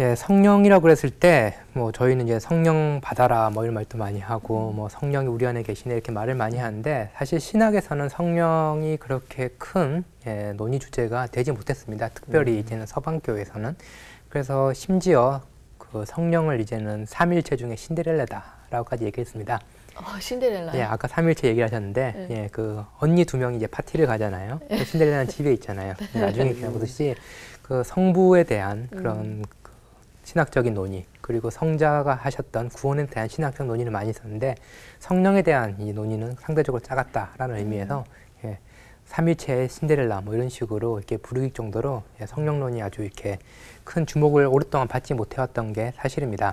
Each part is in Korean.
예, 성령이라고 그랬을 때, 뭐, 저희는 이제 성령 받아라, 뭐, 이런 말도 많이 하고, 뭐, 성령이 우리 안에 계시네, 이렇게 말을 많이 하는데, 사실 신학에서는 성령이 그렇게 큰, 예, 논의 주제가 되지 못했습니다. 특별히 이제는 서방교에서는. 그래서 심지어 그 성령을 이제는 삼일체 중에 신데렐라다라고까지 얘기했습니다. 신데렐라요? 예, 아까 삼일체 얘기를 하셨는데, 네. 예, 그 언니 두 명이 이제 파티를 가잖아요. 신데렐라는 집에 있잖아요. 나중에 그냥 보듯이 그 성부에 대한 그런 신학적인 논의, 그리고 성자가 하셨던 구원에 대한 신학적 논의는 많이 있었는데, 성령에 대한 이 논의는 상대적으로 작았다라는 의미에서 예, 삼일체의 신데렐라 뭐 이런 식으로 이렇게 부르기 정도로 예, 성령론이 아주 이렇게 큰 주목을 오랫동안 받지 못해왔던 게 사실입니다.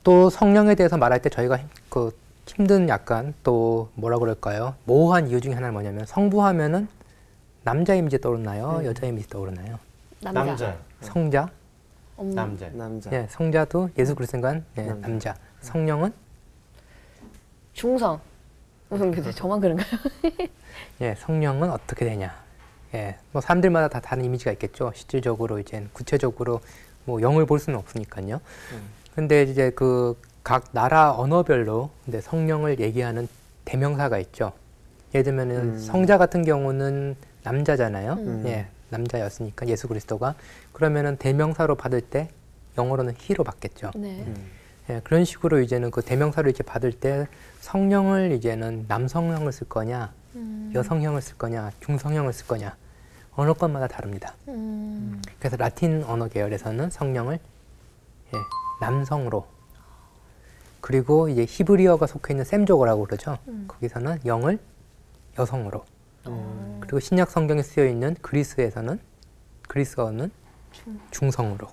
또 성령에 대해서 말할 때 저희가 그 힘든 약간 또 뭐라 그럴까요? 모호한 이유 중에 하나는 뭐냐면, 성부하면은 남자 이미지 떠오르나요? 여자 이미지 떠오르나요? 남자. 성자? 남자. 예, 성자도 예수 그리스도인간 예, 남자. 성령은 중성. 근데 저만 그런가요? 예, 성령은 어떻게 되냐? 예, 뭐 사람들마다 다 다른 이미지가 있겠죠. 실질적으로 이제 구체적으로 뭐 영을 볼 수는 없으니까요. 근데 이제 그 각 나라 언어별로 근데 성령을 얘기하는 대명사가 있죠. 예를 들면은 성자 같은 경우는 남자잖아요. 예, 남자였으니까 예수 그리스도가. 그러면은 대명사로 받을 때 영어로는 he로 받겠죠. 네. 예, 그런 식으로 이제는 그 대명사를 이렇게 받을 때 성령을 이제는 남성형을 쓸 거냐, 여성형을 쓸 거냐, 중성형을 쓸 거냐, 언어권마다 다릅니다. 그래서 라틴 언어 계열에서는 성령을 예, 남성으로, 그리고 이제 히브리어가 속해 있는 셈조거라고 그러죠. 거기서는 영을 여성으로, 그리고 신약 성경에 쓰여 있는 그리스에서는 그리스어는 중성으로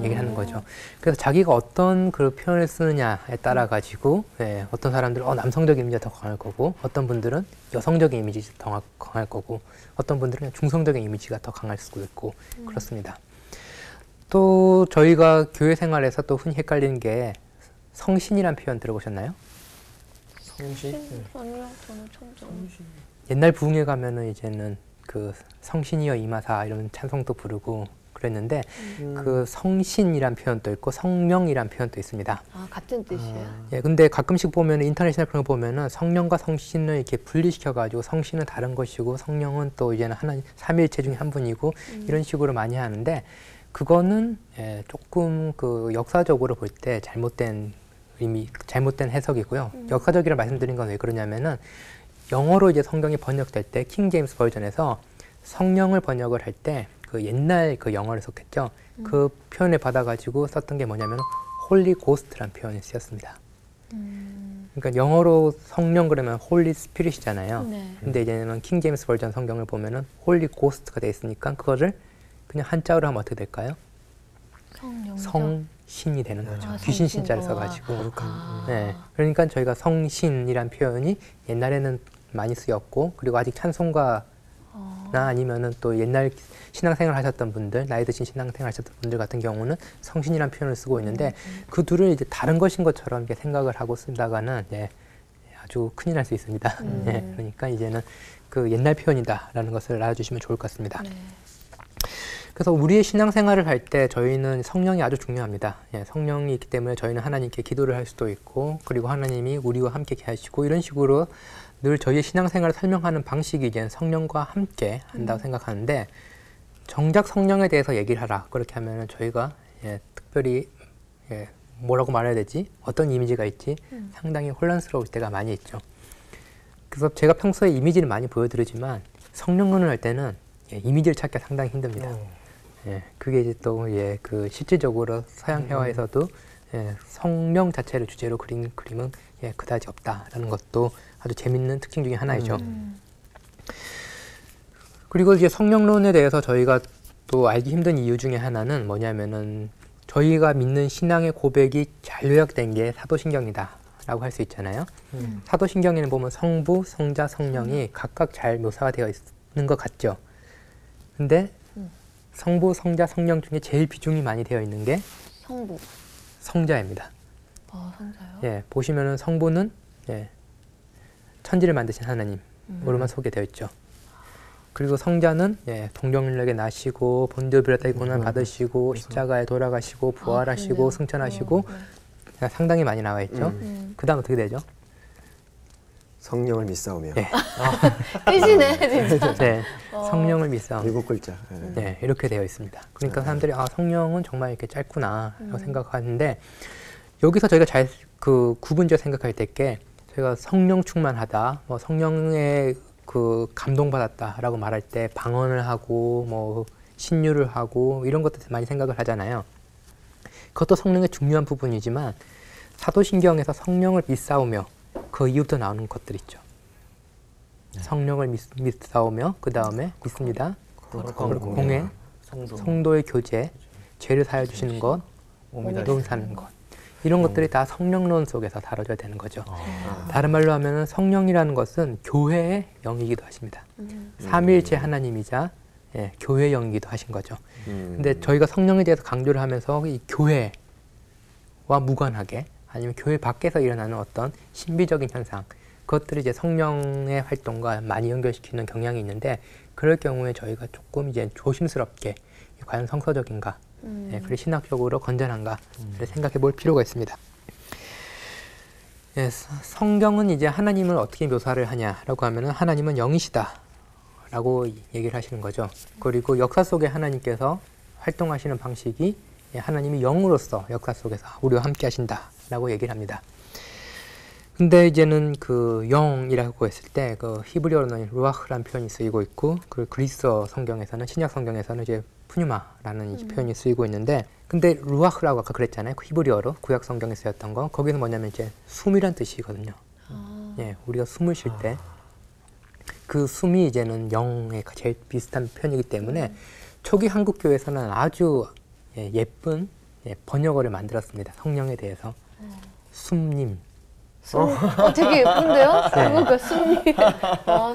얘기를 하는 거죠. 그래서 자기가 어떤 그 표현을 쓰느냐에 따라 가지고 예, 어떤 사람들은 남성적인 이미지가 더 강할 거고, 어떤 분들은 여성적인 이미지가 더 강할 거고, 어떤 분들은 중성적인 이미지가 더 강할 수도 있고 그렇습니다. 또 저희가 교회 생활에서 또 흔히 헷갈리는 게 성신이란 표현 들어보셨나요? 성신? 아니요, 저는 처음 들어요. 옛날 부흥회 가면은 이제는 그 성신이여 임하사 이런 찬송도 부르고 그랬는데 그 성신이란 표현도 있고 성령이란 표현도 있습니다. 아, 같은 뜻이에요? 예, 근데 가끔씩 보면 인터넷이나 그런 거 보면은 성령과 성신을 이렇게 분리시켜 가지고 성신은 다른 것이고 성령은 또 이제는 하나님 삼위일체 중에 한 분이고 이런 식으로 많이 하는데, 그거는 예, 조금 그 역사적으로 볼 때 잘못된 의미, 잘못된 해석이고요. 역사적이라 말씀드린 건 왜 그러냐면은 영어로 이제 성경이 번역될 때 킹 제임스 버전에서 성령을 번역을 할 때 그 옛날 그 영어를 썼겠죠. 그 표현을 받아가지고 썼던 게 뭐냐면 홀리 고스트란 표현이 쓰였습니다. 그러니까 영어로 성령 그러면 홀리 스피릿이잖아요. 네. 근데 이제는 킹 제임스 버전 성경을 보면은 홀리 고스트가 돼 있으니까 그거를 그냥 한자어로 하면 어떻게 될까요? 성신이 되는 거죠. 아, 귀신 성신. 신자를 써가지고. 네. 그러니까 저희가 성신이란 표현이 옛날에는 많이 쓰였고, 그리고 아직 찬송가나 아니면은 또 옛날 신앙생활 하셨던 분들, 나이 드신 신앙생활 하셨던 분들 같은 경우는 성신이란 표현을 쓰고 있는데, 그 둘을 이제 다른 것인 것처럼 이렇게 생각을 하고 쓰다가는 예, 아주 큰일 날 수 있습니다. 예, 그러니까 이제는 그 옛날 표현이다라는 것을 알아주시면 좋을 것 같습니다. 네. 그래서 우리의 신앙생활을 할 때 저희는 성령이 아주 중요합니다. 예, 성령이 있기 때문에 저희는 하나님께 기도를 할 수도 있고, 그리고 하나님이 우리와 함께 하시고, 이런 식으로 늘 저희의 신앙생활을 설명하는 방식이 이제 성령과 함께 한다고 생각하는데, 정작 성령에 대해서 얘기를 하라 그렇게 하면은 저희가 예, 특별히 예, 뭐라고 말해야 되지? 어떤 이미지가 있지? 상당히 혼란스러울 때가 많이 있죠. 그래서 제가 평소에 이미지를 많이 보여드리지만 성령론을 할 때는 예, 이미지를 찾기가 상당히 힘듭니다. 예, 그게 이제 또 예, 그 실질적으로 서양 회화에서도 예, 성령 자체를 주제로 그린 그림은 예, 그다지 없다라는 것도 아주 재밌는 특징 중에 하나이죠. 그리고 이제 성령론에 대해서 저희가 또 알기 힘든 이유 중에 하나는 뭐냐면은 저희가 믿는 신앙의 고백이 잘 요약된 게 사도신경이다 라고 할 수 있잖아요. 사도신경에는 보면 성부, 성자, 성령이 각각 잘 묘사가 되어 있는 것 같죠. 근데 성부, 성자, 성령 중에 제일 비중이 많이 되어 있는 게 성부. 성자입니다. 아, 성자요? 예, 보시면은 성부는 예, 천지를 만드신 하나님으로만 소개되어 있죠. 그리고 성자는 동정인에게 나시고 본디오빌라타의 고난을 받으시고 십자가에 돌아가시고 부활하시고 그러네요. 승천하시고 상당히 많이 나와 있죠. 그 다음 어떻게 되죠? 성령을 믿사오며. 네. 끝이네 진짜. 네, 성령을 믿사오며. 7글자. 네, 이렇게 되어 있습니다. 그러니까 사람들이 성령은 정말 이렇게 짧구나라고 생각하는데 여기서 저희가 잘 그 구분지어 생각할 때께 저희가 성령 충만하다, 뭐 성령의 그 감동받았다라고 말할 때 방언을 하고 뭐 신유를 하고 이런 것들 많이 생각을 하잖아요. 그것도 성령의 중요한 부분이지만 사도신경에서 성령을 믿사오며 그 이후부터 나오는 것들 있죠. 성령을 믿사오며 그 다음에 믿습니다. 그리고 공행, 성도의 교제, 죄를 사여 주시는 것, 몸 사는 것. 이런 것들이 다 성령론 속에서 다뤄져야 되는 거죠. 다른 말로 하면 성령이라는 것은 교회의 영이기도 하십니다. 삼위일체 하나님이자 교회의 영이기도 하신 거죠. 근데 저희가 성령에 대해서 강조를 하면서 이 교회와 무관하게 아니면 교회 밖에서 일어나는 어떤 신비적인 현상, 그것들이 이제 성령의 활동과 많이 연결시키는 경향이 있는데 그럴 경우에 저희가 조금 이제 조심스럽게 과연 성서적인가, 그리고 신학적으로 건전한가를 생각해 볼 필요가 있습니다. 성경은 이제 하나님을 어떻게 묘사를 하냐라고 하면은 하나님은 영이시다라고 얘기를 하시는 거죠. 그리고 역사 속에 하나님께서 활동하시는 방식이 하나님이 영으로서 역사 속에서 우리와 함께 하신다라고 얘기를 합니다. 근데 이제는 그 영이라고 했을 때 그 히브리어로는 루아흐라는 표현이 쓰이고 있고 그 그리스어 성경에서는 신약 성경에서는 이제 푸뉴마라는 표현이 쓰이고 있는데 근데 루아흐라고 아까 그랬잖아요. 그 히브리어로 구약 성경에 쓰였던 거 거기는 뭐냐면 이제 숨이란 뜻이거든요. 우리가 숨을 쉴 때 그 숨이 이제는 영에 제일 비슷한 표현이기 때문에 초기 한국 교회에서는 아주 예쁜 번역어를 만들었습니다. 성령에 대해서 숨님. 되게 예쁜데요? 네. 그러니까 숨님.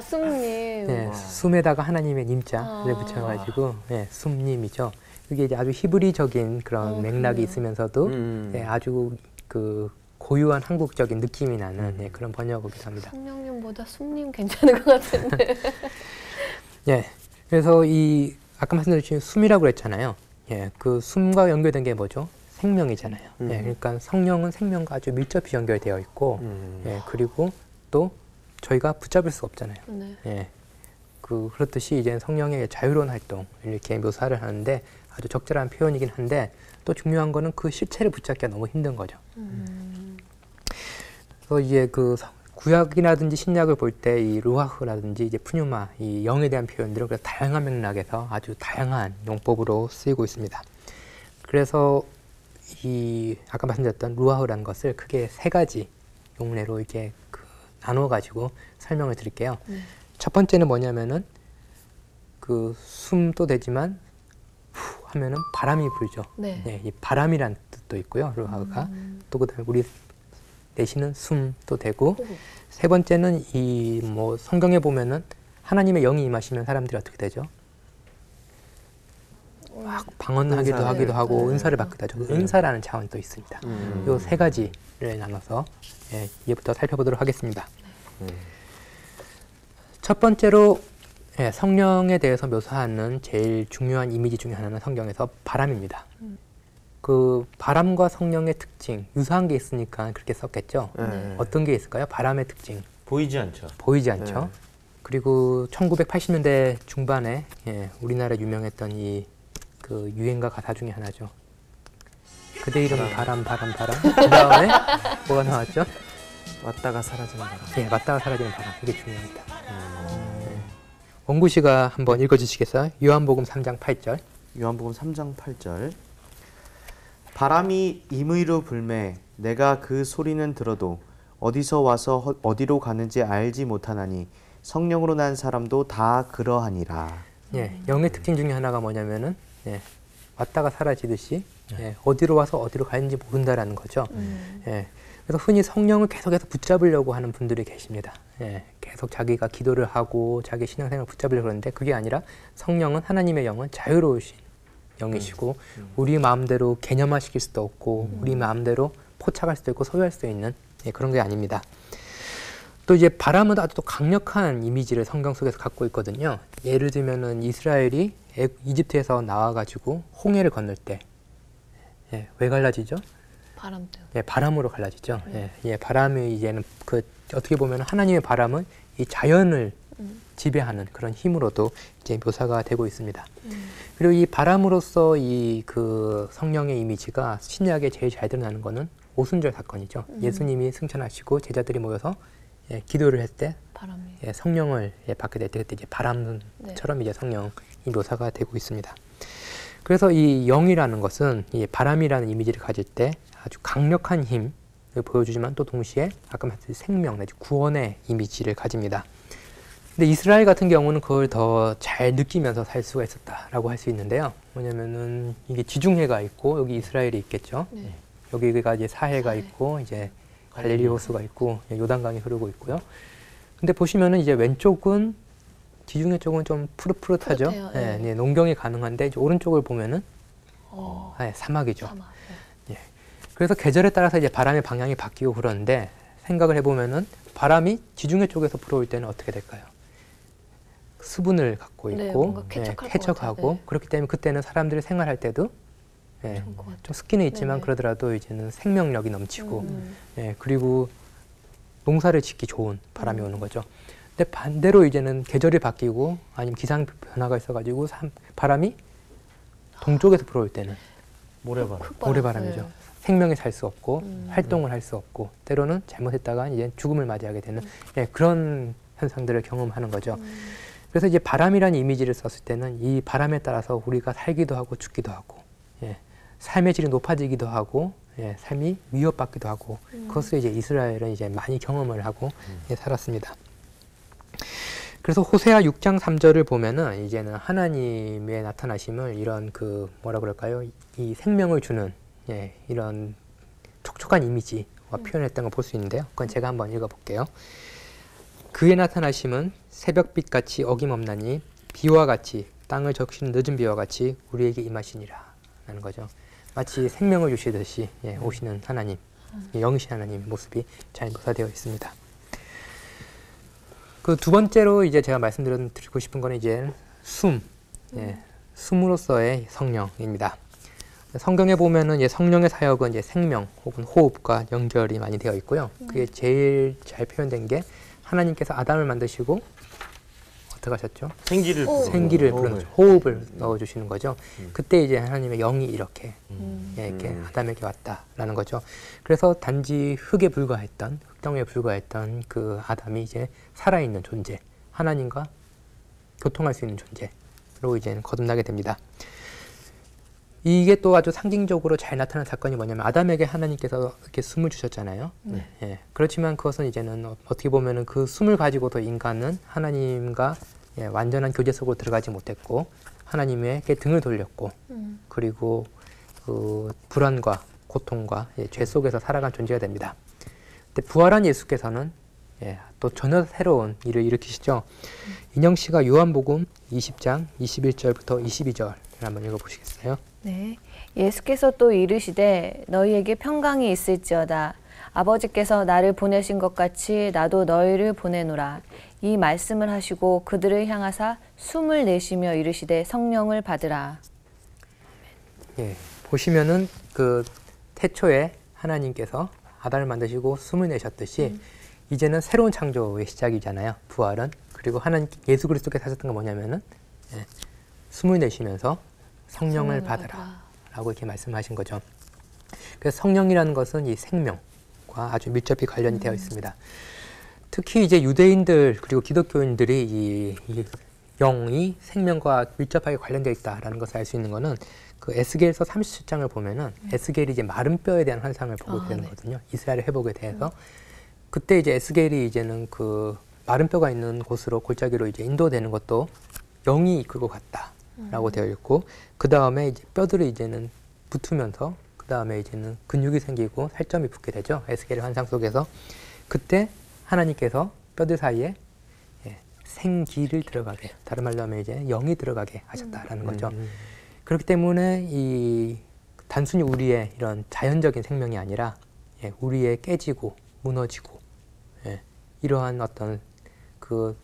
숨님. 숨에다가 하나님의 님자를 붙여가지고 숨님이죠. 이게 이제 아주 히브리적인 그런 맥락이 있으면서도 아주 그 고유한 한국적인 느낌이 나는 그런 번역어기도 합니다. 성령님보다 숨님 괜찮은 것 같은데. 그래서 이 아까 말씀드린 숨이라고 그랬잖아요. 그 숨과 연결된 게 뭐죠? 생명이잖아요. 그러니까 성령은 생명과 아주 밀접히 연결되어 있고, 그리고 또 저희가 붙잡을 수가 없잖아요. 그렇듯이 이제 성령의 자유로운 활동 이렇게 묘사를 하는데 아주 적절한 표현이긴 한데 또 중요한 거는 그 실체를 붙잡기가 너무 힘든 거죠. 그래서 이제 그 구약이라든지 신약을 볼 때 이 루아흐라든지 이제 푸뉴마 이 영에 대한 표현들은 그래서 다양한 맥락에서 아주 다양한 용법으로 쓰이고 있습니다. 그래서 이 아까 말씀드렸던 루아흐라는 것을 크게 세 가지 용례로 이렇게 나눠 가지고 설명을 드릴게요. 첫 번째는 뭐냐면은 그 숨도 되지만 후 하면은 바람이 불죠. 이 바람이란 뜻도 있고요. 루아흐가 또 그다음에 우리 내쉬는 숨도 되고 세 번째는 이 뭐 성경에 보면은 하나님의 영이 임하시면 사람들이 어떻게 되죠? 막 방언하기도 하기도 하고 은사를 받기도 하죠. 은사라는 차원도 있습니다. 이 세 가지를 나눠서 이제부터 살펴보도록 하겠습니다. 첫 번째로 성령에 대해서 묘사하는 제일 중요한 이미지 중에 하나는 성경에서 바람입니다. 그 바람과 성령의 특징, 유사한 게 있으니까 그렇게 썼겠죠. 어떤 게 있을까요? 바람의 특징. 보이지 않죠. 보이지 않죠. 그리고 1980년대 중반에 우리나라 유명했던 이 그 유행가 가사 중에 하나죠. 그대 이름은 바람, 바람, 바람. 그 다음에 뭐가 나왔죠? 왔다가 사라지는 바람. 왔다가 사라지는 바람. 이게 중요합니다. 원구 씨가 한번 읽어주시겠어요? 요한복음 3장 8절. 요한복음 3장 8절. 바람이 임의로 불매 내가 그 소리는 들어도 어디서 와서 어디로 가는지 알지 못하나니 성령으로 난 사람도 다 그러하니라. 영의 특징 중에 하나가 뭐냐면은 왔다가 사라지듯이 어디로 와서 어디로 가는지 모른다라는 거죠. 그래서 흔히 성령을 계속해서 붙잡으려고 하는 분들이 계십니다. 계속 자기가 기도를 하고 자기 신앙생활을 붙잡으려고 하는데 그게 아니라 성령은 하나님의 영은 자유로우신 영이시고 우리 마음대로 개념화시킬 수도 없고 우리 마음대로 포착할 수도 있고 소유할 수도 있는 그런 게 아닙니다. 또 이제 바람은 아주 또 강력한 이미지를 성경 속에서 갖고 있거든요. 예를 들면은 이스라엘이 이집트에서 나와가지고 홍해를 건널 때, 예, 왜 갈라지죠? 바람 때문에. 예, 바람으로 갈라지죠. 예, 바람이 이제는 그 어떻게 보면 하나님의 바람은 이 자연을 지배하는 그런 힘으로도 이제 묘사가 되고 있습니다. 그리고 이 바람으로서 이 그 성령의 이미지가 신약에 제일 잘 드러나는 거는 오순절 사건이죠. 예수님이 승천하시고 제자들이 모여서 예, 기도를 했을 때 바람이. 예, 성령을 예, 받게 될 때 그때 이제 바람처럼 이제 성령이 묘사가 되고 있습니다. 그래서 이 영이라는 것은 이 바람이라는 이미지를 가질 때 아주 강력한 힘을 보여주지만 또 동시에 아까 말했듯이 생명 내지 구원의 이미지를 가집니다. 근데 이스라엘 같은 경우는 그걸 더 잘 느끼면서 살 수가 있었다라고 할 수 있는데요. 뭐냐면은 이게 지중해가 있고 여기 이스라엘이 있겠죠. 네. 여기가 이제 사해가 사해. 있고 이제 갈릴리 호수가 있고 요단강이 흐르고 있고요. 근데 보시면은 이제 왼쪽은 지중해 쪽은 좀 푸릇푸릇하죠. 푸릇해요. 예, 네. 예, 농경이 가능한데 이제 오른쪽을 보면은 어. 예, 사막이죠. 사막. 네. 예. 그래서 계절에 따라서 이제 바람의 방향이 바뀌고 그러는데 생각을 해보면은 바람이 지중해 쪽에서 불어올 때는 어떻게 될까요? 수분을 갖고 네, 있고 뭔가 쾌척할 것 쾌척하고 같아요. 네. 그렇기 때문에 그때는 사람들이 생활할 때도 예, 좋은 것 같아요. 좀 습기는 있지만 네네. 그러더라도 이제는 생명력이 넘치고 음. 예, 그리고 농사를 짓기 좋은 바람이 오는 거죠. 근데 반대로 이제는 계절이 바뀌고 아니면 기상 변화가 있어가지고 바람이 동쪽에서 불어올 때는 모래바람. 흑바람. 모래바람이죠. 네. 생명이 살 수 없고 활동을 할 수 없고 때로는 잘못했다가 이제 죽음을 맞이하게 되는 예, 그런 현상들을 경험하는 거죠. 그래서 이제 바람이라는 이미지를 썼을 때는 이 바람에 따라서 우리가 살기도 하고 죽기도 하고 예, 삶의 질이 높아지기도 하고 예, 삶이 위협받기도 하고 그것을 이제 이스라엘은 이제 많이 경험을 하고 예, 살았습니다. 그래서 호세아 6장 3절을 보면은 이제는 하나님의 나타나심을 이런 그 뭐라 그럴까요? 이 생명을 주는 예, 이런 촉촉한 이미지와 표현했던 걸 볼 수 있는데요. 그건 제가 한번 읽어볼게요. 그의 나타나심은 새벽빛 같이 어김없나니 비와 같이 땅을 적시는 늦은 비와 같이 우리에게 임하시니라 라는 거죠. 마치 생명을 주시듯이 예, 오시는 하나님, 영이신 하나님의 모습이 잘 묘사되어 있습니다. 그 두 번째로 이제 제가 말씀드리고 싶은 거는 이제 예, 숨으로서의 성령입니다. 성경에 보면은 이제 성령의 사역은 이제 생명 혹은 호흡과 연결이 많이 되어 있고요. 그게 제일 잘 표현된 게 하나님께서 아담을 만드시고 어떻게 하셨죠? 생기를 생기를 불어넣죠. 호흡을 넣어주시는 거죠. 그때 이제 하나님의 영이 이렇게 예, 이렇게 아담에게 왔다라는 거죠. 그래서 단지 흙에 불과했던 흙덩이에 불과했던 그 아담이 이제 살아있는 존재, 하나님과 교통할 수 있는 존재로 이제는 거듭나게 됩니다. 이게 또 아주 상징적으로 잘 나타난 사건이 뭐냐면 아담에게 하나님께서 이렇게 숨을 주셨잖아요. 예. 그렇지만 그것은 이제는 어떻게 보면은 그 숨을 가지고도 인간은 하나님과 예, 완전한 교제 속으로 들어가지 못했고 하나님에게 등을 돌렸고 그리고 그 불안과 고통과 예, 죄 속에서 살아간 존재가 됩니다. 근데 부활한 예수께서는 예, 또 전혀 새로운 일을 일으키시죠. 인영 씨가 요한복음 20장 21절부터 22절 한번 읽어보시겠어요? 네. 예수께서 또 이르시되 너희에게 평강이 있을지어다. 아버지께서 나를 보내신 것 같이 나도 너희를 보내노라. 이 말씀을 하시고 그들을 향하사 숨을 내쉬며 이르시되 성령을 받으라. 예, 보시면은 그 태초에 하나님께서 아담을 만드시고 숨을 내셨듯이 이제는 새로운 창조의 시작이잖아요. 부활은. 그리고 하나님 예수 그리스도께서 하셨던 건 뭐냐면은 예, 숨을 내쉬면서 성령을 받으라 라고 이렇게 말씀하신 거죠. 그래서 성령이라는 것은 이 생명과 아주 밀접히 관련이 되어 있습니다. 특히 이제 유대인들 그리고 기독교인들이 이 영이 생명과 밀접하게 관련되어 있다라는 것을 알 수 있는 것은 그 에스겔서 37장을 보면은 에스겔이 이제 마른 뼈에 대한 환상을 보고 되는 거거든요. 이스라엘의 회복에 대해서. 그때 이제 에스겔이 이제는 그 마른 뼈가 있는 곳으로 골짜기로 이제 인도되는 것도 영이 이끌고 갔다라고 되어 있고 그 다음에 이제 뼈들이 이제는 붙으면서 그 다음에 이제는 근육이 생기고 살점이 붙게 되죠. 에스겔의 환상 속에서 그때 하나님께서 뼈들 사이에 예, 생기를 들어가게, 다른 말로 하면 이제 영이 들어가게 하셨다라는 거죠. 그렇기 때문에 이 단순히 우리의 이런 자연적인 생명이 아니라 예, 우리의 깨지고 무너지고 예, 이러한 어떤 그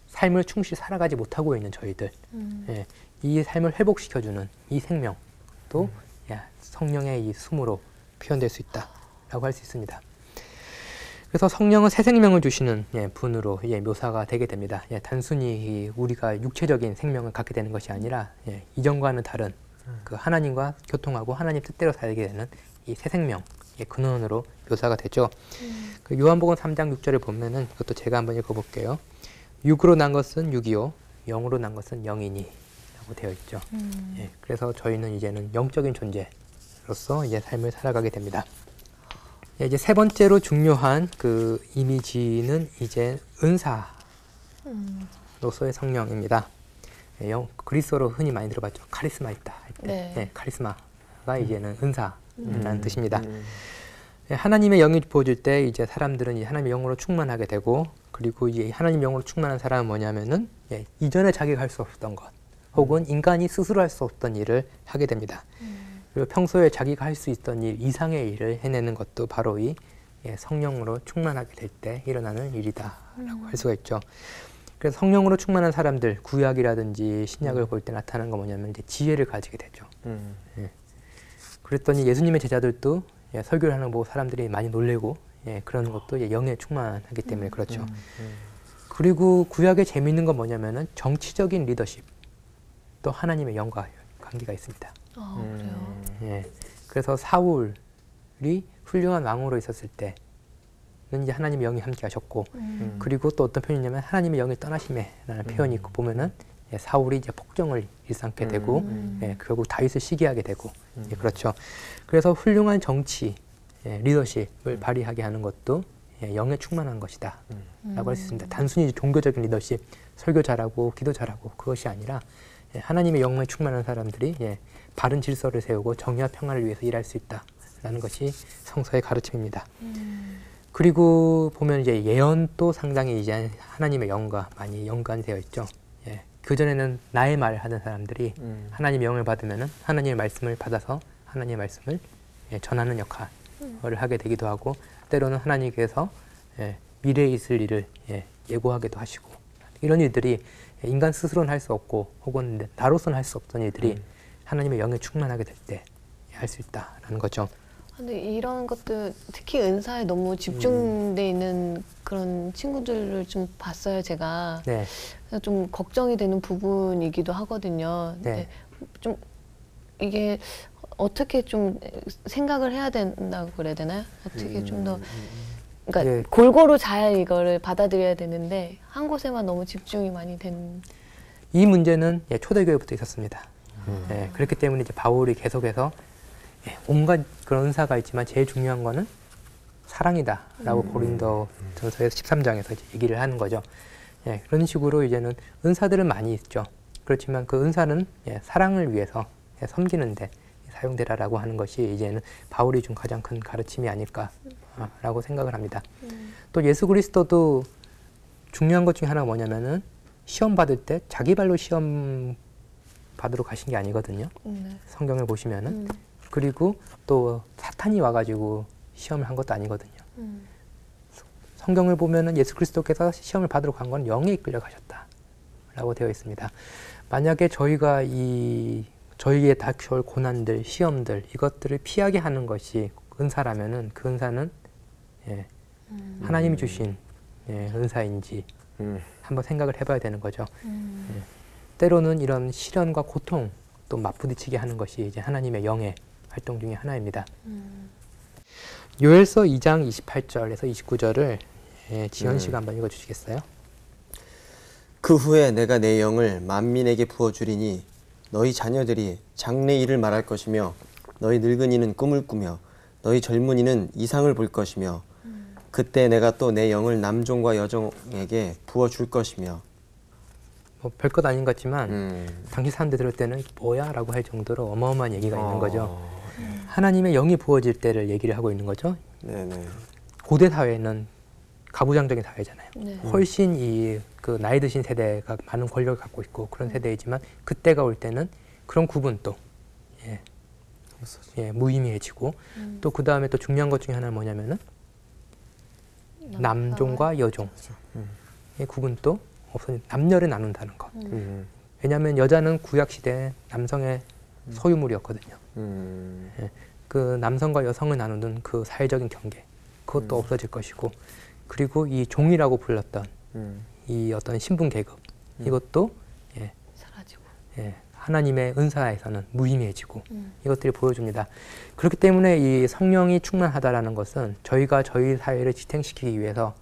삶을 충실히 살아가지 못하고 있는 저희들, 예, 이 삶을 회복시켜주는 이 생명도 성령의 이 숨으로 표현될 수 있다라고 할 수 있습니다. 그래서 성령은 새 생명을 주시는 분으로 묘사가 되게 됩니다. 단순히 우리가 육체적인 생명을 갖게 되는 것이 아니라 이전과는 다른 그 하나님과 교통하고 하나님 뜻대로 살게 되는 이 새 생명, 근원으로 묘사가 되죠. 그 요한복음 3장 6절을 보면은 이것도 제가 한번 읽어볼게요. 육으로 난 것은 육이요, 영으로 난 것은 영이니 라고 되어 있죠. 그래서 저희는 이제는 영적인 존재로서 이제 삶을 살아가게 됩니다. 이제 세 번째로 중요한 그 이미지는 이제 은사로서의 성령입니다. 그리스어로 흔히 많이 들어봤죠. 카리스마 있다 할 때, 카리스마가 이제는 은사라는 뜻입니다. 하나님의 영이 부어질 때 이제 사람들은 이제 하나님의 영으로 충만하게 되고, 그리고 이제 하나님 영으로 충만한 사람은 뭐냐면은 이전에 자기가 할 수 없었던 것, 혹은 인간이 스스로 할 수 없던 일을 하게 됩니다. 그리고 평소에 자기가 할 수 있던 일 이상의 일을 해내는 것도 바로 이 성령으로 충만하게 될 때 일어나는 일이다라고 할 수가 있죠. 그래서 성령으로 충만한 사람들, 구약이라든지 신약을 볼 때 나타나는 건 뭐냐면 이제 지혜를 가지게 되죠. 그랬더니 예수님의 제자들도 설교를 하는 거 보고 사람들이 많이 놀래고 그런 것도 영에 충만하기 때문에 그렇죠. 그리고 구약의 재미있는 건 뭐냐면은 정치적인 리더십, 또 하나님의 영과 관계가 있습니다. 그래요? 그래서 사울이 훌륭한 왕으로 있었을 때는 이제 하나님의 영이 함께 하셨고, 그리고 또 어떤 표현이냐면 하나님의 영이 떠나심에라는 표현이 있고 보면은 사울이 이제 폭정을 일삼게 되고 결국 다윗을 시기하게 되고 그렇죠. 그래서 훌륭한 정치, 리더십을 발휘하게 하는 것도 영에 충만한 것이다 라고 할 수 있습니다. 단순히 종교적인 리더십, 설교 잘하고 기도 잘하고 그것이 아니라 하나님의 영에 충만한 사람들이 바른 질서를 세우고 정의와 평화를 위해서 일할 수 있다라는 것이 성서의 가르침입니다. 그리고 보면 이제 예언도 상당히 이제 하나님의 영과 많이 연관되어 있죠. 그전에는 나의 말을 하던 사람들이 하나님의 영을 받으면은 하나님의 말씀을 받아서 하나님의 말씀을 전하는 역할을 하게 되기도 하고, 때로는 하나님께서 미래에 있을 일을 예고하기도 하시고, 이런 일들이 인간 스스로는 할 수 없고 혹은 나로서는 할 수 없던 일들이 하나님의 영에 충만하게 될 때 할 수 있다라는 거죠. 근데 이런 것도 특히 은사에 너무 집중돼 있는 그런 친구들을 좀 봤어요, 제가. 네. 그래서 좀 걱정이 되는 부분이기도 하거든요. 네. 좀 이게 어떻게 좀 생각을 해야 된다고 그래야 되나요? 어떻게 좀 더 그러니까 골고루 잘 이거를 받아들여야 되는데 한 곳에만 너무 집중이 많이 된. 이 문제는 초대교회부터 있었습니다. 그렇기 때문에 이제 바울이 계속해서 온갖 그런 은사가 있지만 제일 중요한 거는 사랑이다라고 고린도전서에서 13장에서 이제 얘기를 하는 거죠. 그런 식으로 이제는 은사들은 많이 있죠. 그렇지만 그 은사는 사랑을 위해서 섬기는데 사용되라라고 하는 것이 이제는 바울이 준 가장 큰 가르침이 아닐까라고 생각을 합니다. 또 예수 그리스도도 중요한 것 중에 하나가 뭐냐면은 시험 받을 때 자기 발로 시험 받으러 가신 게 아니거든요. 성경을 보시면은. 그리고 또 사탄이 와가지고 시험을 한 것도 아니거든요. 성경을 보면은 예수 그리스도께서 시험을 받으러 간 건 영에 이끌려 가셨다라고 되어 있습니다. 만약에 저희가 저희의 닥쳐올 고난들, 시험들 이것들을 피하게 하는 것이 은사라면은 그 은사는 하나님이 주신 은사인지 한번 생각을 해봐야 되는 거죠. 때로는 이런 시련과 고통 또 맞부딪히게 하는 것이 이제 하나님의 영의 활동 중에 하나입니다. 요엘서 2장 28절에서 29절을 지현 씨가 한번 읽어주시겠어요? 그 후에 내가 내 영을 만민에게 부어주리니 너희 자녀들이 장래 일을 말할 것이며 너희 늙은이는 꿈을 꾸며 너희 젊은이는 이상을 볼 것이며 그때 내가 또 내 영을 남종과 여종에게 부어줄 것이며. 뭐 별것 아닌 것 같지만 당시 사람들 들을 때는 뭐야? 라고 할 정도로 어마어마한 얘기가 있는 거죠. 하나님의 영이 부어질 때를 얘기를 하고 있는 거죠. 네네. 고대 사회는 가부장적인 사회잖아요. 네. 훨씬 그 나이 드신 세대가 많은 권력을 갖고 있고 그런 세대이지만 그때가 올 때는 그런 구분도 무의미해지고 또 그 다음에 또 중요한 것 중에 하나는 뭐냐면은 남종과 여종 의 구분도 없어진 남녀를 나눈다는 것. 왜냐하면 여자는 구약 시대 남성의 소유물이었거든요. 예, 그 남성과 여성을 나누는 그 사회적인 경계 그것도 없어질 것이고, 그리고 이 종이라고 불렀던 이 어떤 신분 계급 이것도 사라지고. 하나님의 은사에서는 무의미해지고 이것들이 보여줍니다. 그렇기 때문에 이 성령이 충만하다라는 것은 저희가 저희 사회를 지탱시키기 위해서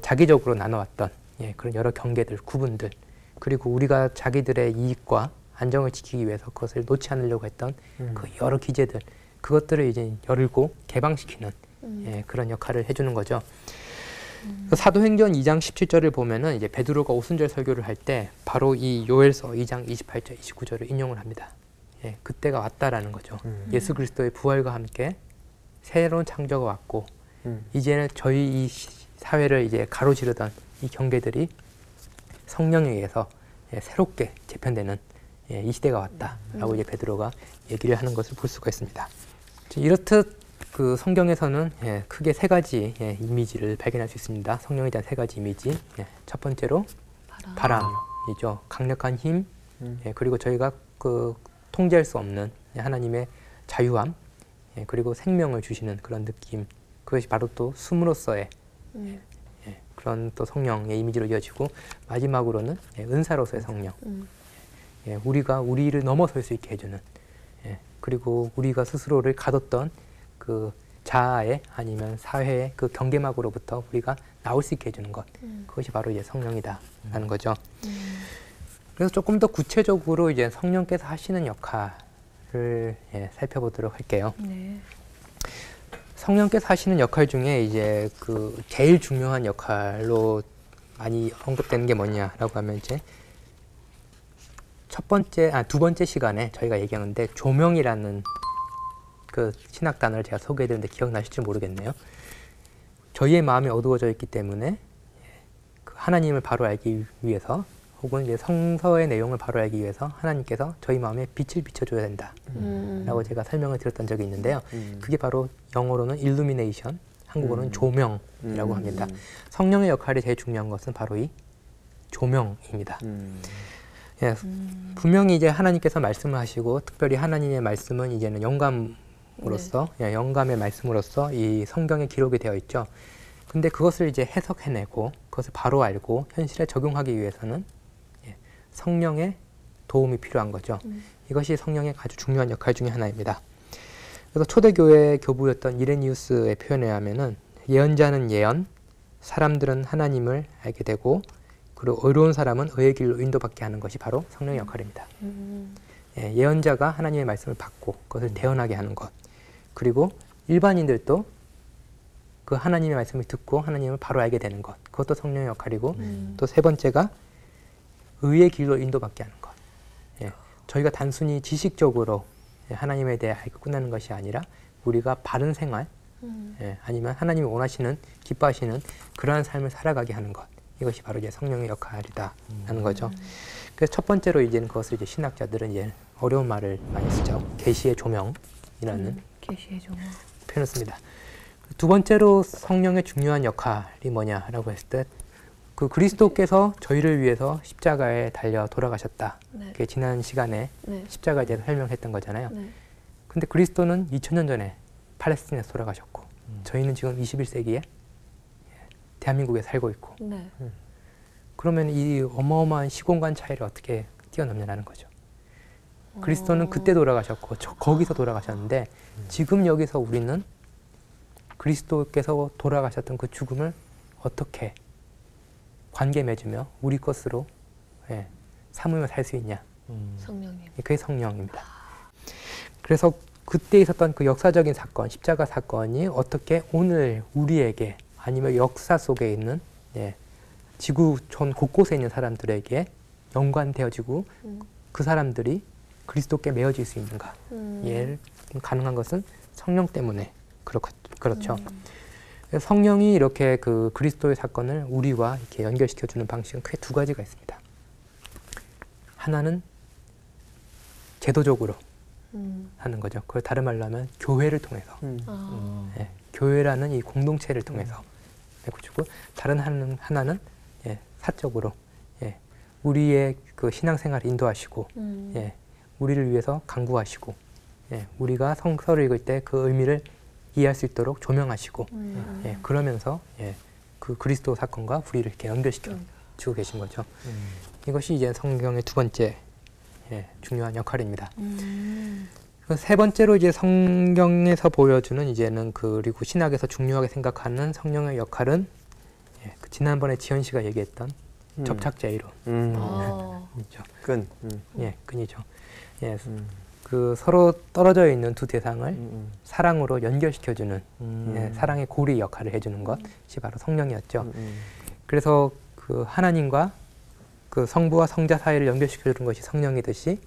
자기적으로 나눠왔던 그런 여러 경계들, 구분들, 그리고 우리가 자기들의 이익과 안정을 지키기 위해서 그것을 놓지 않으려고 했던 그 여러 기제들, 그것들을 이제 열고 개방시키는 그런 역할을 해주는 거죠. 사도행전 2장 17절을 보면은 이제 베드로가 오순절 설교를 할 때 바로 이 요엘서 2장 28절, 29절을 인용을 합니다. 그때가 왔다라는 거죠. 예수 그리스도의 부활과 함께 새로운 창조가 왔고, 이제는 저희 이 사회를 이제 가로지르던 이 경계들이 성령에 의해서 새롭게 재편되는 이 시대가 왔다라고 이제 베드로가 얘기를 하는 것을 볼 수가 있습니다. 이렇듯 그 성경에서는 크게 세 가지 이미지를 발견할 수 있습니다. 성령에 대한 세 가지 이미지. 첫 번째로 바람이죠. 강력한 힘, 그리고 저희가 그 통제할 수 없는 하나님의 자유함, 그리고 생명을 주시는 그런 느낌. 그것이 바로 또 숨으로써의 그런 또 성령의 이미지로 이어지고, 마지막으로는 은사로서의 성령. 우리가 우리를 넘어설 수 있게 해주는, 그리고 우리가 스스로를 가뒀던 그 자아의 아니면 사회의 그 경계막으로부터 우리가 나올 수 있게 해주는 것, 그것이 바로 이제 성령이다라는 거죠. 그래서 조금 더 구체적으로 이제 성령께서 하시는 역할을 살펴보도록 할게요. 성령께서 하시는 역할 중에 이제 그 제일 중요한 역할로 많이 언급되는 게 뭐냐라고 하면 이제 두 번째 시간에 저희가 얘기하는데 조명이라는 그 신학 단어를 제가 소개해드렸는데 기억나실지 모르겠네요. 저희의 마음이 어두워져 있기 때문에 그 하나님을 바로 알기 위해서, 혹은 이제 성서의 내용을 바로 알기 위해서 하나님께서 저희 마음에 빛을 비춰줘야 된다 라고 제가 설명을 드렸던 적이 있는데요. 그게 바로 영어로는 illumination, 한국어로는 조명이라고 합니다. 성령의 역할이 제일 중요한 것은 바로 이 조명입니다. 분명히 이제 하나님께서 말씀을 하시고, 특별히 하나님의 말씀은 이제는 영감으로서, 영감의 말씀으로서 이 성경에 기록이 되어 있죠. 근데 그것을 이제 해석해내고 그것을 바로 알고 현실에 적용하기 위해서는 성령의 도움이 필요한 거죠. 이것이 성령의 아주 중요한 역할 중에 하나입니다. 그래서 초대교회 교부였던 이레니우스의 표현에 의하면은 예언자는 예언, 사람들은 하나님을 알게 되고, 그리고 의로운 사람은 의의 길로 인도받게 하는 것이 바로 성령의 역할입니다. 예언자가 하나님의 말씀을 받고 그것을 대언하게 하는 것, 그리고 일반인들도 그 하나님의 말씀을 듣고 하나님을 바로 알게 되는 것, 그것도 성령의 역할이고, 또 세 번째가 의의 길로 인도받게 하는 것. 저희가 단순히 지식적으로 하나님에 대해 알고 끝나는 것이 아니라 우리가 바른 생활, 아니면 하나님이 원하시는, 기뻐하시는 그러한 삶을 살아가게 하는 것, 이것이 바로 이제 성령의 역할이다라는 거죠. 그래서 첫 번째로 이제는 그것을 이제 신학자들은 이제 어려운 말을 많이 쓰죠. 계시의 조명이라는 계시의 조명 표현을 씁니다. 두 번째로 성령의 중요한 역할이 뭐냐라고 했을 때, 그 그리스도께서 저희를 위해서 십자가에 달려 돌아가셨다. 그게 지난 시간에 십자가에 대해서 설명했던 거잖아요. 근데 그리스도는 2000년 전에 팔레스틴에서 돌아가셨고, 저희는 지금 21세기에 대한민국에 살고 있고, 그러면 이 어마어마한 시공간 차이를 어떻게 뛰어넘냐라는 거죠. 그리스도는 그때 돌아가셨고 거기서 돌아가셨는데, 지금 여기서 우리는 그리스도께서 돌아가셨던 그 죽음을 어떻게 관계 맺으며 우리 것으로 삼으며 살 수 있냐. 성령님. 그게 성령입니다. 그래서 그때 있었던 그 역사적인 사건, 십자가 사건이 어떻게 오늘 우리에게, 아니면 역사 속에 있는 지구 전 곳곳에 있는 사람들에게 연관되어지고 그 사람들이 그리스도께 메어질 수 있는가. 가능한 것은 성령 때문에 그렇죠. 성령이 이렇게 그 그리스도의 사건을 우리와 이렇게 연결시켜주는 방식은 크게 두 가지가 있습니다. 하나는 제도적으로 하는 거죠. 그걸 다른 말로 하면 교회를 통해서. 교회라는 이 공동체를 통해서 메꿔주고, 다른 하나는 예, 사적으로 예, 우리의 그 신앙생활을 인도하시고 예, 우리를 위해서 간구하시고 예, 우리가 성서를 읽을 때 그 의미를 이해할 수 있도록 조명하시고 예, 그러면서 예, 그 그리스도 사건과 우리를 이렇게 연결시켜 주고 계신 거죠. 이것이 이제 성경의 두 번째 예, 중요한 역할입니다. 세 번째로 이제 성경에서 보여주는 이제는 그리고 신학에서 중요하게 생각하는 성령의 역할은 예, 그 지난번에 지현 씨가 얘기했던 접착제 이론. 이죠. 끈. 예, 끈이죠. 예, 그 서로 떨어져 있는 두 대상을 사랑으로 연결시켜주는 예, 사랑의 고리 역할을 해주는 것이 바로 성령이었죠. 그래서 그 하나님과 그 성부와 성자 사이를 연결시켜주는 것이 성령이듯이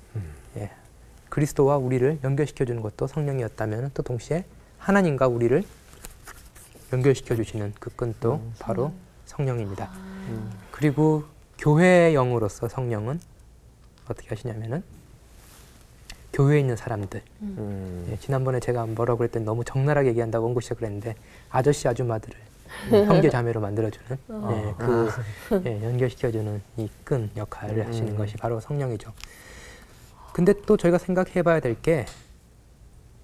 예, 그리스도와 우리를 연결시켜주는 것도 성령이었다면 또 동시에 하나님과 우리를 연결시켜주시는 그 끈도 바로 성령입니다. 그리고 교회의 영으로서 성령은 어떻게 하시냐면은 교회에 있는 사람들 예, 지난번에 제가 뭐라고 그랬더니 너무 적나라하게 얘기한다고 원고 씨가 그랬는데 아저씨 아줌마들을 형제 자매로 만들어주는 예, 그 예, 연결시켜주는 이 끈 역할을 하시는 것이 바로 성령이죠. 근데 또 저희가 생각해 봐야 될 게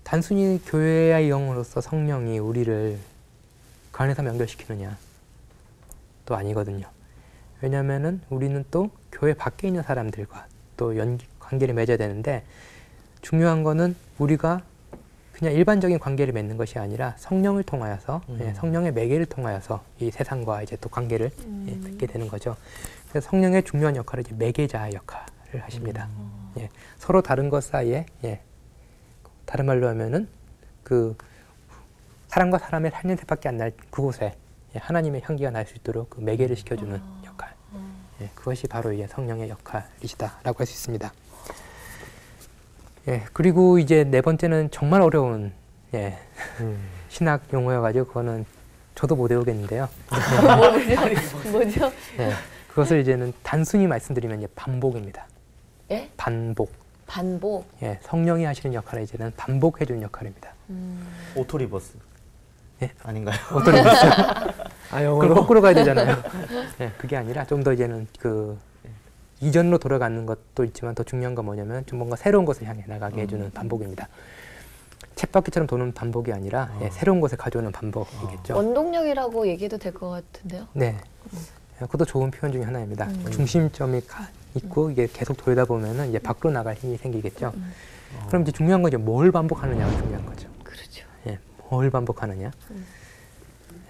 단순히 교회의 영으로서 성령이 우리를 그 안에서 연결시키느냐 또 아니거든요. 왜냐하면은 우리는 또 교회 밖에 있는 사람들과 또 관계를 맺어야 되는데 중요한 거는 우리가 그냥 일반적인 관계를 맺는 것이 아니라 성령을 통하여서 예, 성령의 매개를 통하여서 이 세상과 이제 또 관계를 예, 맺게 되는 거죠. 그래서 성령의 중요한 역할은 이제 매개자의 역할을 하십니다. 예, 서로 다른 것 사이에 예, 다른 말로 하면은 그 사람과 사람의 살냄새밖에 안 날 그곳에 예, 하나님의 향기가 날 수 있도록 그 매개를 시켜주는 역할. 예, 그것이 바로 이제 성령의 역할이시다라고 할 수 있습니다. 예, 그리고 이제 네 번째는 정말 어려운 예, 신학 용어여가지고 그거는 저도 못 외우겠는데요. 뭐죠? 예, 그것을 이제는 단순히 말씀드리면 이제 반복입니다. 예? 반복. 반복. 예, 성령이 하시는 역할은 이제는 반복해주는 역할입니다. 오토리버스. 예? 아닌가요? 어떤 의미죠? 아, 그럼 거꾸로 가야 되잖아요. 예, 그게 아니라 좀 더 이제는 그 이전으로 돌아가는 것도 있지만 더 중요한 건 뭐냐면 좀 뭔가 새로운 것을 향해 나가게 해주는 반복입니다. 쳇바퀴처럼 도는 반복이 아니라 예, 새로운 것을 가져오는 반복이겠죠. 원동력이라고 얘기해도 될 것 같은데요. 네, 그것도 좋은 표현 중에 하나입니다. 중심점이 있고 이게 계속 돌다 보면은 이제 밖으로 나갈 힘이 생기겠죠. 그럼 이제 중요한 건 이제 뭘 반복하느냐가 중요한 거죠. 그렇죠. 예, 뭘 반복하느냐.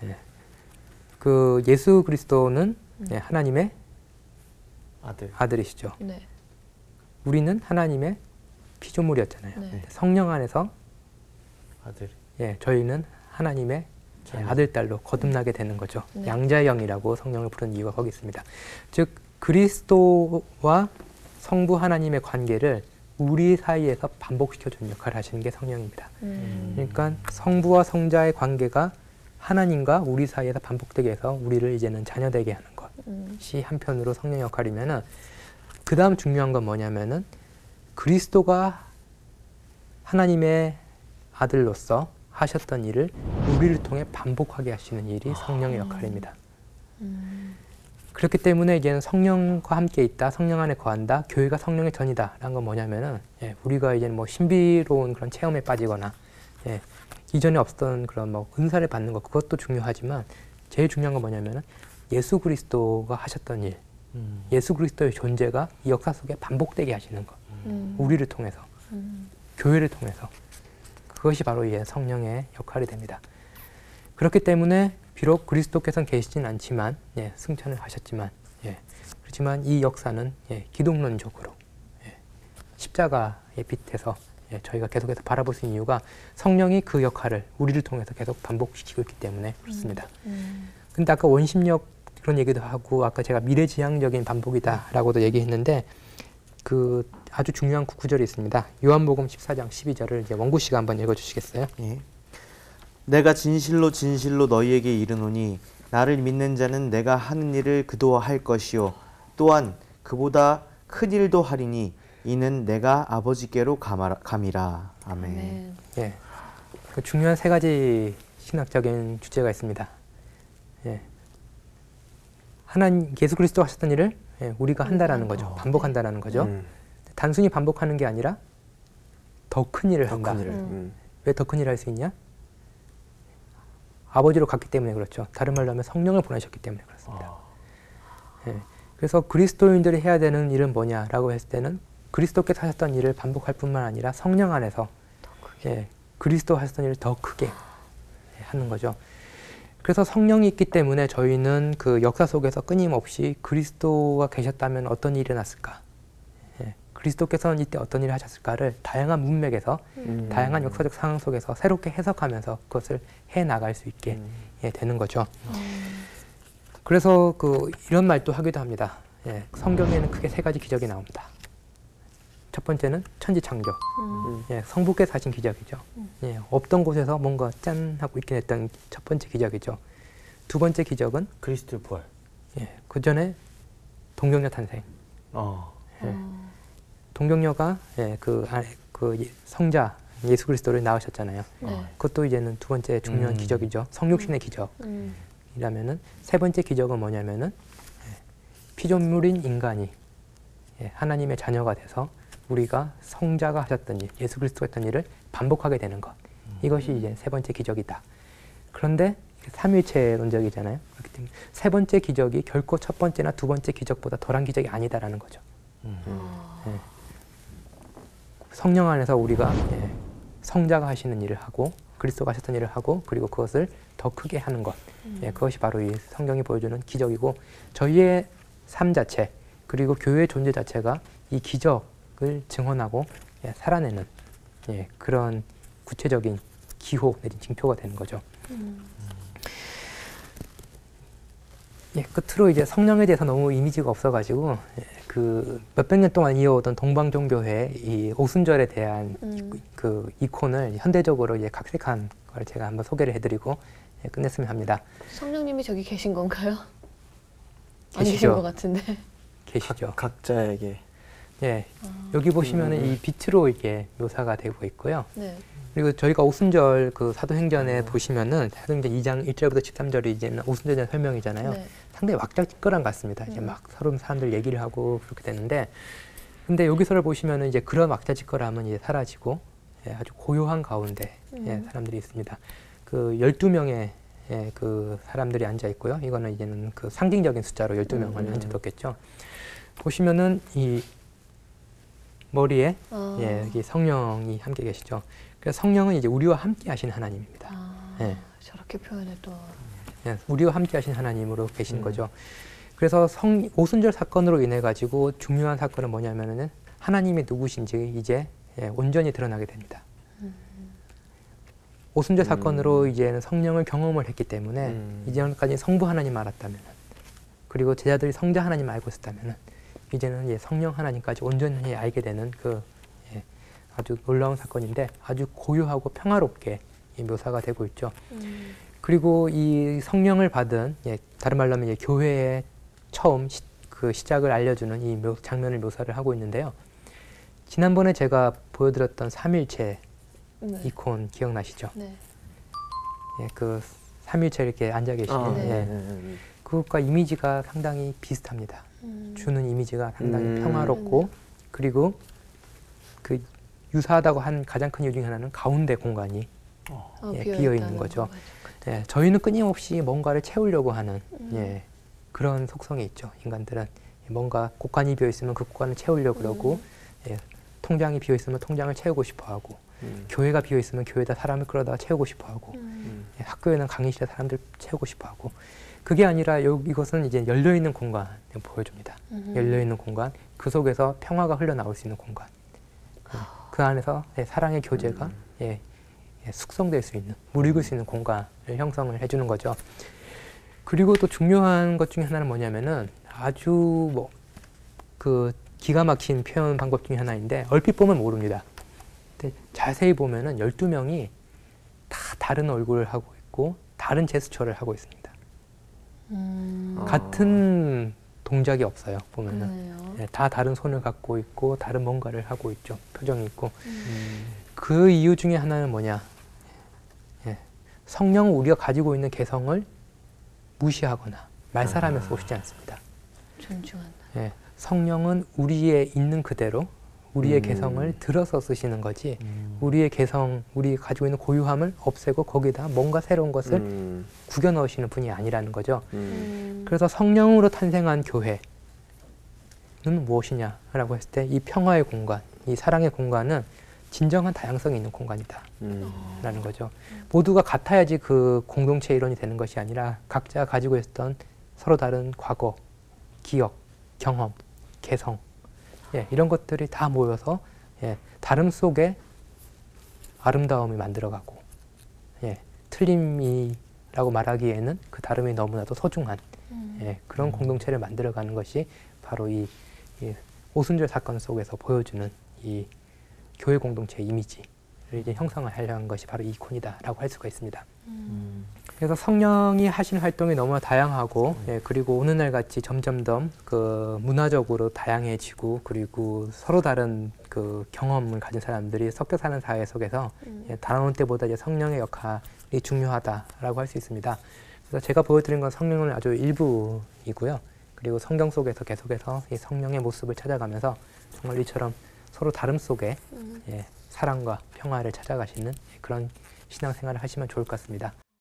예, 그 예수 그리스도는 예, 하나님의 아들이시죠. 네. 우리는 하나님의 피조물이었잖아요. 네. 성령 안에서 아들. 예, 저희는 하나님의 예, 아들, 딸로 거듭나게 되는 거죠. 네. 양자의 영이라고 성령을 부르는 이유가 거기 있습니다. 즉 그리스도와 성부 하나님의 관계를 우리 사이에서 반복시켜주는 역할을 하시는 게 성령입니다. 그러니까 성부와 성자의 관계가 하나님과 우리 사이에서 반복되게 해서 우리를 이제는 자녀되게 하는 것이 한편으로 성령 역할이면은 그 다음 중요한 건 뭐냐면은 그리스도가 하나님의 아들로서 하셨던 일을 우리를 통해 반복하게 하시는 일이 성령의 역할입니다. 그렇기 때문에 이제는 성령과 함께 있다, 성령 안에 거한다, 교회가 성령의 전이다 라는 건 뭐냐면은 예, 우리가 이제는 뭐 신비로운 그런 체험에 빠지거나 예, 이전에 없었던 그런 뭐 은사를 받는 것 그것도 중요하지만 제일 중요한 건 뭐냐면은 예수 그리스도가 하셨던 일, 예수 그리스도의 존재가 이 역사 속에 반복되게 하시는 것, 우리를 통해서, 교회를 통해서 그것이 바로 이 성령의 역할이 됩니다. 그렇기 때문에 비록 그리스도께서는 계시진 않지만 예, 승천을 하셨지만 예, 그렇지만 이 역사는 예, 기독론적으로 예, 십자가의 빛에서 예, 저희가 계속해서 바라볼 수 있는 이유가 성령이 그 역할을 우리를 통해서 계속 반복시키고 있기 때문에 그렇습니다. 근데 아까 원심력 그런 얘기도 하고 아까 제가 미래지향적인 반복이다라고도 얘기했는데 그 아주 중요한 구절이 있습니다. 요한복음 14장 12절을 이제 원구 씨가 한번 읽어주시겠어요? 예. 내가 진실로 진실로 너희에게 이르노니 나를 믿는 자는 내가 하는 일을 그도 할 것이요 또한 그보다 큰 일도 하리니 이는 내가 아버지께로 감이라. 아멘. 네. 예, 그 중요한 세 가지 신학적인 주제가 있습니다. 예. 하나님 예수 그리스도가 하셨던 일을 우리가 한다라는 거죠. 반복한다라는 거죠. 단순히 반복하는 게 아니라 더 큰 일을 한다. 왜 더 큰 일을 할 수 있냐? 아버지로 갔기 때문에 그렇죠. 다른 말로 하면 성령을 보내셨기 때문에 그렇습니다. 예. 그래서 그리스도인들이 해야 되는 일은 뭐냐라고 했을 때는 그리스도께서 하셨던 일을 반복할 뿐만 아니라 성령 안에서 그리스도 하셨던 일을 더 크게 하는 거죠. 그래서 성령이 있기 때문에 저희는 그 역사 속에서 끊임없이 그리스도가 계셨다면 어떤 일이 일어났을까? 그리스도께서는 이때 어떤 일을 하셨을까를 다양한 문맥에서 다양한 역사적 상황 속에서 새롭게 해석하면서 그것을 해나갈 수 있게 되는 거죠. 그래서 이런 말도 하기도 합니다. 성경에는 크게 세 가지 기적이 나옵니다. 첫 번째는 천지창조, 성부께서 하신 기적이죠. 없던 곳에서 뭔가 짠 하고 있게 됐던 첫 번째 기적이죠. 두 번째 기적은 그리스도의 부활. 그 전에 동정녀 탄생. 동정녀가 그 성자 예수 그리스도를 낳으셨잖아요. 그것도 이제는 두 번째 중요한 기적이죠. 성육신의 기적이라면은 세 번째 기적은 뭐냐면은 피조물인 인간이 하나님의 자녀가 돼서 우리가 성자가 하셨던 일, 예수 그리스도가 했던 일을 반복하게 되는 것. 이것이 이제 세 번째 기적이다. 그런데 삼위일체론적이잖아요. 그렇기 때문에 세 번째 기적이 결코 첫 번째나 두 번째 기적보다 덜한 기적이 아니다라는 거죠. 성령 안에서 우리가 성자가 하시는 일을 하고 그리스도가 하셨던 일을 하고 그리고 그것을 더 크게 하는 것. 그것이 바로 이 성경이 보여주는 기적이고 저희의 삶 자체 그리고 교회의 존재 자체가 이 기적을 증언하고 살아내는 그런 구체적인 기호 내지 징표가 되는 거죠. 끝으로 이제 성령에 대해서 너무 이미지가 없어가지고 그 몇백 년 동안 이어오던 동방종교회의 이 오순절에 대한 그 이콘을 현대적으로 이제 각색한 걸 제가 한번 소개를 해드리고 끝냈으면 합니다. 성령님이 저기 계신 건가요? 계시죠. 아니신 것 같은데. 계시죠. 각자에게. 여기 보시면은 이 빛으로 이게 묘사가 되고 있고요. 네. 그리고 저희가 오순절 그 사도행전에 보시면은 사도행전 2장 1절부터 13절이 이제는 오순절에 대한 설명이잖아요. 네. 상당히 왁자지껄한 것 같습니다. 이제 막 서로 사람들 얘기를 하고 그렇게 되는데, 근데 여기서를 보시면은 이제 그런 왁자지껄함은 이제 사라지고 아주 고요한 가운데 사람들이 있습니다. 그 12명의 그 사람들이 앉아 있고요. 이거는 이제는 그 상징적인 숫자로 12명을 앉혀뒀겠죠. 보시면은 이 머리에 여기 성령이 함께 계시죠. 그래서 성령은 이제 우리와 함께 하신 하나님입니다. 저렇게 표현해도 우리와 함께 하신 하나님으로 계신 거죠. 그래서 오순절 사건으로 인해 가지고 중요한 사건은 뭐냐면은 하나님이 누구신지 이제 온전히 드러나게 됩니다. 오순절 사건으로 이제는 성령을 경험을 했기 때문에 이전까지 성부 하나님 알았다면, 그리고 제자들이 성자 하나님 알고 있었다면, 이제는 성령 하나님까지 온전히 알게 되는 그 아주 놀라운 사건인데 아주 고요하고 평화롭게 묘사가 되고 있죠. 그리고 이 성령을 받은 다른 말로 하면 교회의 처음 그 시작을 알려주는 이 장면을 묘사를 하고 있는데요. 지난번에 제가 보여드렸던 삼일체 이콘 기억나시죠? 네. 그 삼일체 이렇게 앉아 계시는 그것과 이미지가 상당히 비슷합니다. 주는 이미지가 상당히 평화롭고, 그리고 그 유사하다고 한 가장 큰 이유 중에 하나는 가운데 공간이 비어 있는 거죠. 저희는 끊임없이 뭔가를 채우려고 하는 그런 속성이 있죠. 인간들은 뭔가 곳간이 비어 있으면 그 곳간을 채우려고 그러고, 통장이 비어 있으면 통장을 채우고 싶어하고, 교회가 비어 있으면 교회에다 사람을 끌어다가 채우고 싶어하고, 학교에는 강의실에 사람들 채우고 싶어하고, 그게 아니라 이것은 이제 열려 있는 공간을 보여줍니다. 열려 있는 공간, 그 속에서 평화가 흘러나올 수 있는 공간, 그 안에서 사랑의 교제가 숙성될 수 있는, 무르익을 수 있는 공간을 형성을 해주는 거죠. 그리고 또 중요한 것 중에 하나는 뭐냐면은 아주 그 기가 막힌 표현 방법 중에 하나인데, 얼핏 보면 모릅니다. 근데 자세히 보면은 12명이 다 다른 얼굴을 하고 있고 다른 제스처를 하고 있습니다. 같은 동작이 없어요. 보면은 다 다른 손을 갖고 있고 다른 뭔가를 하고 있죠. 표정이 있고. 그 이유 중에 하나는 뭐냐? 성령은 우리가 가지고 있는 개성을 무시하거나 말살하면서 오시지 않습니다. 존중한다. 예, 성령은 우리의 있는 그대로 우리의 개성을 들어서 쓰시는 거지 우리의 개성, 우리 가지고 있는 고유함을 없애고 거기다 뭔가 새로운 것을 구겨 넣으시는 분이 아니라는 거죠. 그래서 성령으로 탄생한 교회는 무엇이냐라고 했을 때 이 평화의 공간, 이 사랑의 공간은 진정한 다양성이 있는 공간이다 라는 거죠. 모두가 같아야지 그 공동체의 일원이 되는 것이 아니라 각자 가지고 있었던 서로 다른 과거, 기억, 경험, 개성, 예, 이런 것들이 다 모여서 예, 다름 속에 아름다움이 만들어가고 예, 틀림이라고 말하기에는 그 다름이 너무나도 소중한 예, 그런 공동체를 만들어가는 것이 바로 이 오순절 사건 속에서 보여주는 이 교회 공동체의 이미지를 이제 형성을 하려 한 것이 바로 이 이콘이다라고 할 수가 있습니다. 그래서 성령이 하신 활동이 너무나 다양하고 예, 그리고 오늘날 같이 점점 더 그 문화적으로 다양해지고 그리고 서로 다른 그 경험을 가진 사람들이 섞여 사는 사회 속에서 예, 다른 때보다 이제 성령의 역할이 중요하다라고 할 수 있습니다. 그래서 제가 보여드린 건 성령의 아주 일부이고요. 그리고 성경 속에서 계속해서 이 성령의 모습을 찾아가면서 정말 이처럼 서로 다름 속에 예, 사랑과 평화를 찾아가시는 그런 신앙생활을 하시면 좋을 것 같습니다.